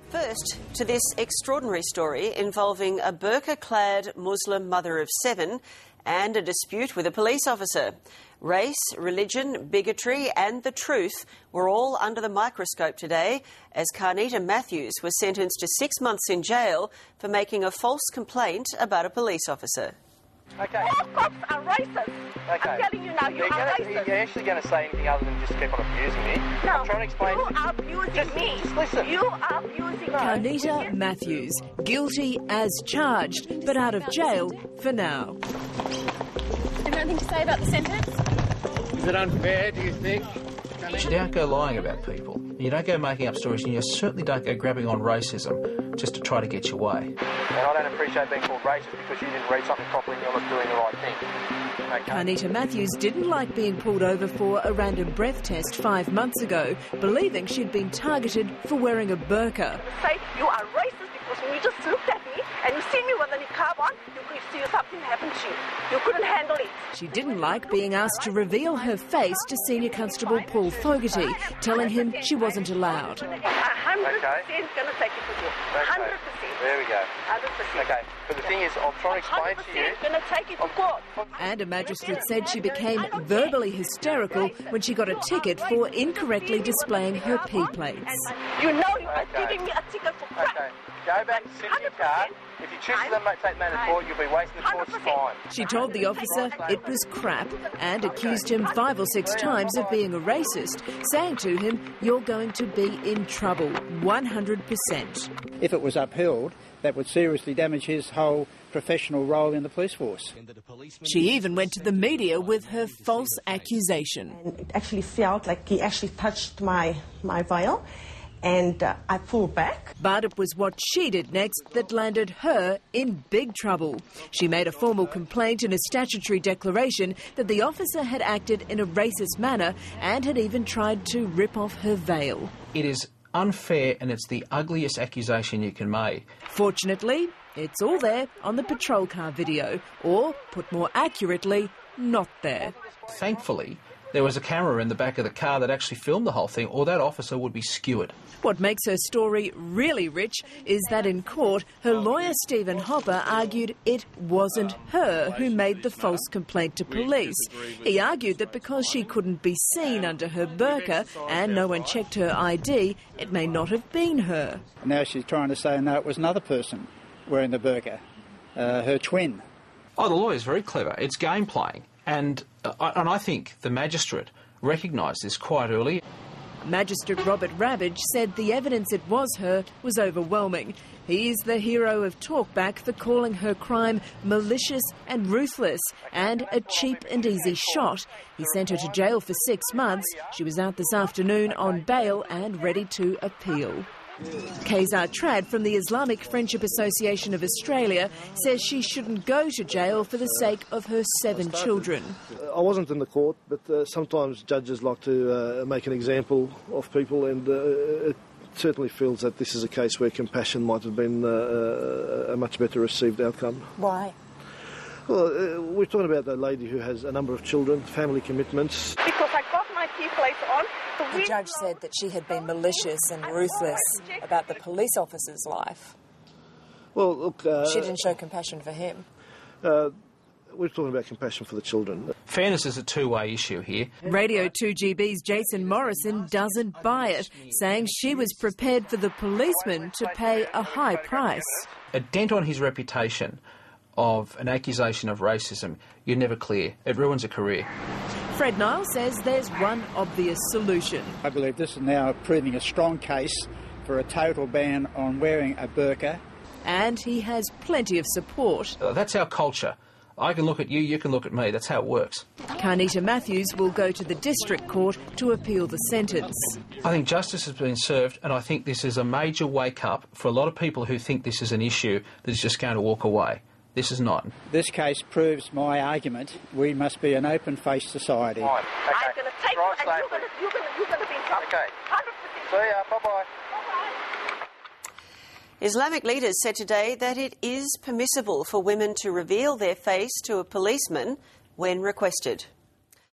First, to this extraordinary story involving a burqa-clad Muslim mother of 7 and a dispute with a police officer. Race, religion, bigotry and the truth were all under the microscope today as Carnita Matthews was sentenced to 6 months in jail for making a false complaint about a police officer. Okay. All cops are racist. Okay. I'm telling you now, you are racist. You're actually going to say anything other than just keep on abusing me? No, I'm trying to explain you are abusing me. Just listen. You are abusing me. Carnita Matthews, guilty as charged, but out of jail for now. Have anything to say about the sentence? Is it unfair, do you think? You don't go lying about people. You don't go making up stories, and you certainly don't go grabbing on racism just to try to get your way. And I don't appreciate being called racist because you didn't read something properly and you're not doing the right thing. Okay. Carnita Matthews didn't like being pulled over for a random breath test 5 months ago, believing she'd been targeted for wearing a burqa. Say you are racist because when you just looked at me and you see me with a niqab on, you could see something happen to you. You couldn't handle it. She didn't like being asked to reveal her face to Senior Constable Paul Fogarty, telling him she wasn't allowed. 100% going to take it to court. 100%. There we go. 100%. Okay, but the thing is, I'm trying to explain to you... 100% going to take it to court. And a magistrate said she became verbally hysterical when she got a ticket for incorrectly displaying her P plates. You know you are giving me a ticket for crap. Okay, go back and sit in your car. If you choose to take matters forward, you'll be wasting the court's time. She told the officer it was crap and accused him 5 or 6 times of being a racist, saying to him, "You're going to be in trouble, 100%. If it was upheld, that would seriously damage his whole professional role in the police force. She even went to the media with her false accusation. It actually felt like he actually touched my veil, and I pulled back. But it was what she did next that landed her in big trouble. She made a formal complaint in a statutory declaration that the officer had acted in a racist manner and had even tried to rip off her veil. It is unfair and it's the ugliest accusation you can make. Fortunately, it's all there on the patrol car video, or, put more accurately, not there. Thankfully, there was a camera in the back of the car that actually filmed the whole thing, or that officer would be skewered. What makes her story really rich is that in court, her lawyer Stephen Hopper argued it wasn't her who made the false complaint to police. He argued that because she couldn't be seen under her burqa and no one checked her ID, it may not have been her. Now she's trying to say, no, it was another person wearing the burqa, her twin. Oh, the lawyer's very clever. It's game playing. And I think the magistrate recognised this quite early. Magistrate Robert Ravage said the evidence it was her was overwhelming. He is the hero of talkback for calling her crime malicious and ruthless and a cheap and easy shot. He sent her to jail for 6 months. She was out this afternoon on bail and ready to appeal. Kayzar Trad from the Islamic Friendship Association of Australia says she shouldn't go to jail for the sake of her 7 children. I wasn't in the court, but sometimes judges like to make an example of people, and it certainly feels that this is a case where compassion might have been a much better received outcome. Why? Well, we're talking about a lady who has a number of children, family commitments. Because I got my P plates on. The judge said that she had been malicious and ruthless about the police officer's life. Well, look... she didn't show compassion for him. We're talking about compassion for the children. Fairness is a two-way issue here. Radio 2GB's Jason Morrison doesn't buy it, saying she was prepared for the policeman to pay a high price. A dent on his reputation of an accusation of racism, you're never clear. It ruins a career. Fred Nile says there's one obvious solution. I believe this is now proving a strong case for a total ban on wearing a burqa. And he has plenty of support. That's our culture. I can look at you, you can look at me. That's how it works. Carnita Matthews will go to the district court to appeal the sentence. I think justice has been served, and I think this is a major wake-up for a lot of people who think this is an issue that is just going to walk away. This is not. This case proves my argument. We must be an open-faced society. I'm going to take you and you're going to be in trouble. Okay. 100%. See ya. Bye-bye. Islamic leaders said today that it is permissible for women to reveal their face to a policeman when requested.